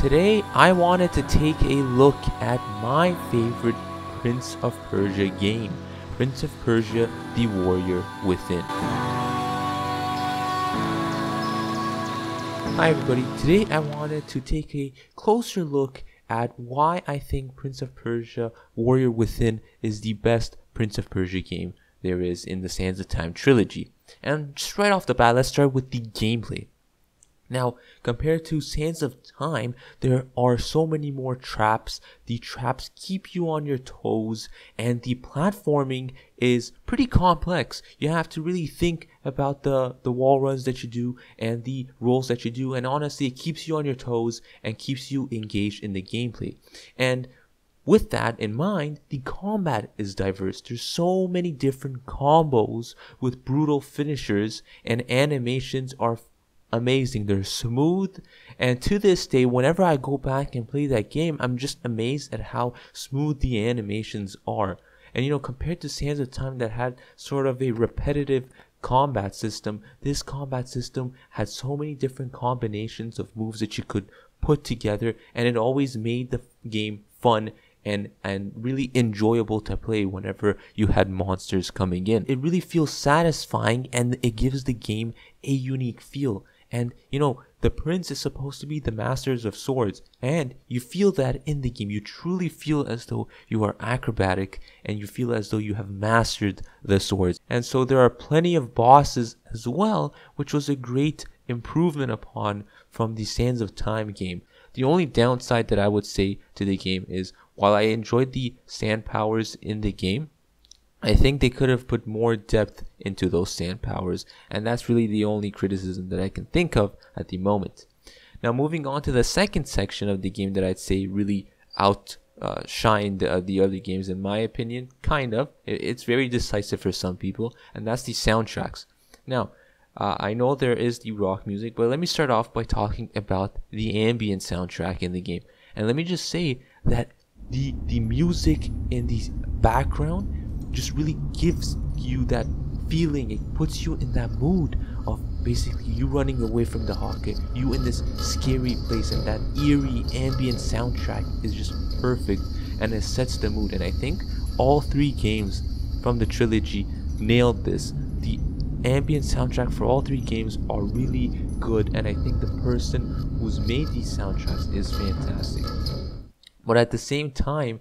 today I wanted to take a look at my favorite Prince of Persia game, Prince of Persia: The Warrior Within. Hi everybody, today I wanted to take a closer look at why I think Prince of Persia: Warrior Within is the best Prince of Persia game there is in the Sands of Time trilogy. And just right off the bat, let's start with the gameplay. Now, compared to Sands of Time, there are so many more traps. The traps keep you on your toes, and the platforming is pretty complex. You have to really think about the wall runs that you do and the rolls that you do, and honestly, it keeps you on your toes and keeps you engaged in the gameplay. And with that in mind, the combat is diverse. There's so many different combos with brutal finishers, and animations are amazing. They're smooth, and to this day, whenever I go back and play that game, I'm just amazed at how smooth the animations are. And you know, compared to Sands of Time that had sort of a repetitive combat system, this combat system had so many different combinations of moves that you could put together, and it always made the game fun and really enjoyable to play whenever you had monsters coming in. It really feels satisfying, and it gives the game a unique feel. And you know, the prince is supposed to be the masters of swords, and you feel that in the game. You truly feel as though you are acrobatic, and you feel as though you have mastered the swords. And so there are plenty of bosses as well, which was a great improvement upon from the Sands of Time game. The only downside that I would say to the game is, while I enjoyed the sand powers in the game, I think they could have put more depth into those sand powers, and that's really the only criticism that I can think of at the moment. Now, moving on to the second section of the game that I'd say really outshined the other games in my opinion, kind of. It's very decisive for some people, and that's the soundtracks. Now, I know there is the rock music, but let me start off by talking about the ambient soundtrack in the game. And let me just say that the music in the background just really gives you that feeling. It puts you in that mood of basically you running away from the Hawkeye, you in this scary place, and that eerie ambient soundtrack is just perfect, and it sets the mood. And I think all three games from the trilogy nailed this. The ambient soundtrack for all three games are really good, and I think the person who's made these soundtracks is fantastic. But at the same time,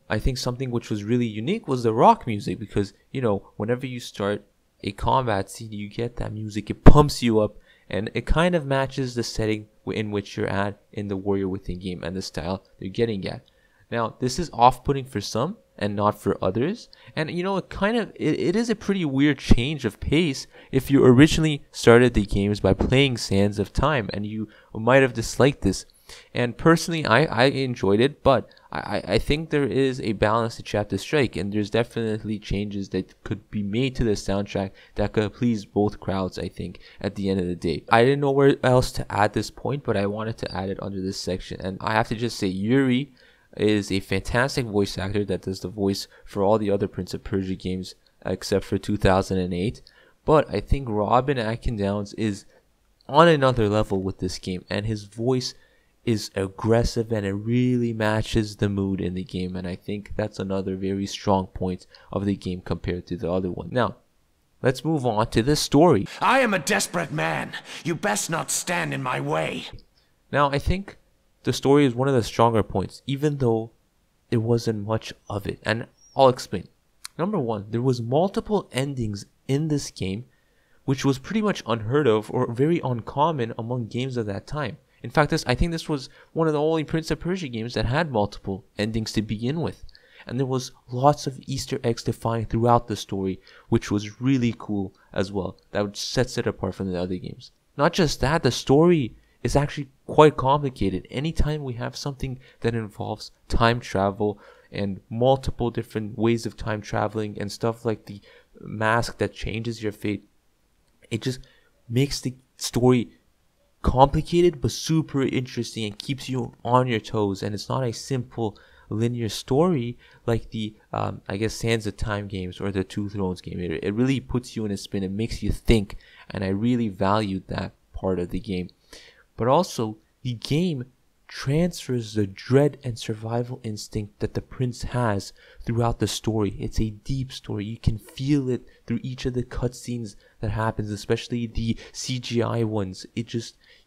I think something which was really unique was the rock music, because you know, whenever you start a combat scene, you get that music, it pumps you up, and it kind of matches the setting in which you're at in the Warrior Within game and the style they're getting at. Now, this is off-putting for some and not for others, and you know, it is a pretty weird change of pace if you originally started the games by playing Sands of Time, and you might have disliked this. And personally, I enjoyed it, but I think there is a balance that you have to strike, and there's definitely changes that could be made to the soundtrack that could please both crowds, I think, at the end of the day. I didn't know where else to add this point, but I wanted to add it under this section. And I have to just say, Yuri is a fantastic voice actor that does the voice for all the other Prince of Persia games except for 2008. But I think Robin Atkin-Downes is on another level with this game, and his voice is aggressive, and it really matches the mood in the game, and I think that's another very strong point of the game compared to the other one. Now, let's move on to the story. I am a desperate man. You best not stand in my way. Now, I think the story is one of the stronger points, even though it wasn't much of it, and I'll explain. Number one, there was multiple endings in this game, which was pretty much unheard of or very uncommon among games of that time. In fact, I think this was one of the only Prince of Persia games that had multiple endings to begin with. And there was lots of Easter eggs to find throughout the story, which was really cool as well. That sets it apart from the other games. Not just that, the story is actually quite complicated. Anytime we have something that involves time travel and multiple different ways of time traveling and stuff like the mask that changes your fate, it just makes the story complicated but super interesting and keeps you on your toes. And it's not a simple linear story like the I guess Sands of Time games or the Two Thrones game. It really puts you in a spin. It makes you think, and I really valued that part of the game. But also, the game transfers the dread and survival instinct that the prince has throughout the story. It's a deep story. You can feel it through each of the cutscenes that happens, especially the CGI ones.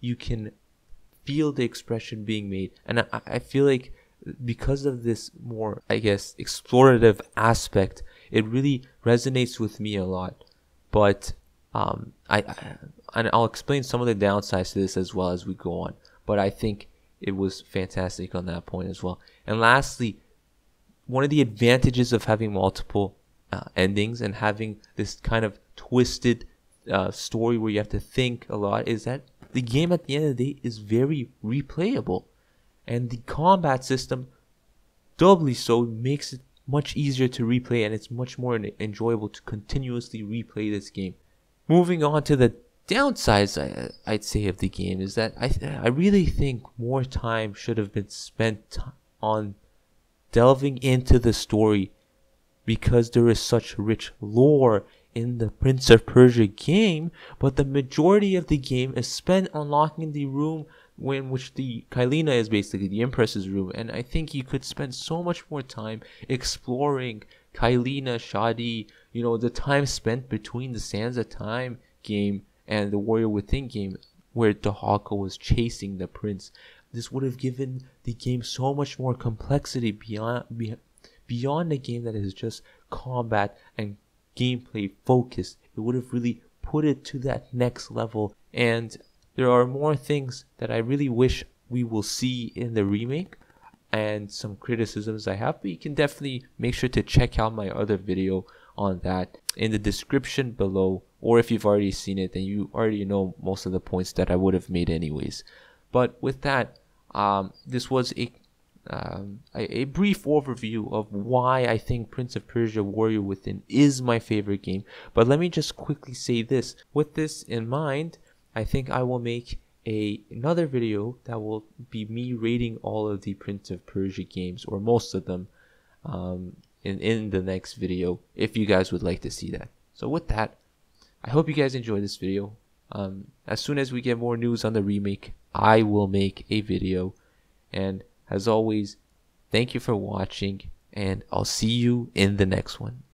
You can feel the expression being made. And I feel like because of this more, I guess, explorative aspect, it really resonates with me a lot. But and I'll explain some of the downsides to this as well as we go on. But I think it was fantastic on that point as well. And lastly, one of the advantages of having multiple endings and having this kind of twisted story where you have to think a lot is that the game at the end of the day is very replayable. And the combat system, doubly so, makes it much easier to replay, and it's much more enjoyable to continuously replay this game. Moving on to the downsides, I'd say, of the game is that I really think more time should have been spent on delving into the story, because there is such rich lore in the Prince of Persia game, but the majority of the game is spent unlocking the room in which the Kylina is basically the Empress's room. And I think you could spend so much more time exploring Kylina, Shadi, the time spent between the Sands of Time game and the Warrior Within game where Dahaka was chasing the prince. This would have given the game so much more complexity beyond the game that is just combat and gameplay focused. It would have really put it to that next level. And there are more things that I really wish we will see in the remake, and some criticisms I have, but you can definitely make sure to check out my other video on that in the description below, or if you've already seen it, then you already know most of the points that I would have made anyways. But with that, this was a brief overview of why I think Prince of Persia Warrior Within is my favorite game. But let me just quickly say this. With this in mind, I think I will make another video that will be me rating all of the Prince of Persia games, or most of them, in the next video, if you guys would like to see that. So with that, I hope you guys enjoyed this video. As soon as we get more news on the remake, I will make a video. And as always, thank you for watching, and I'll see you in the next one.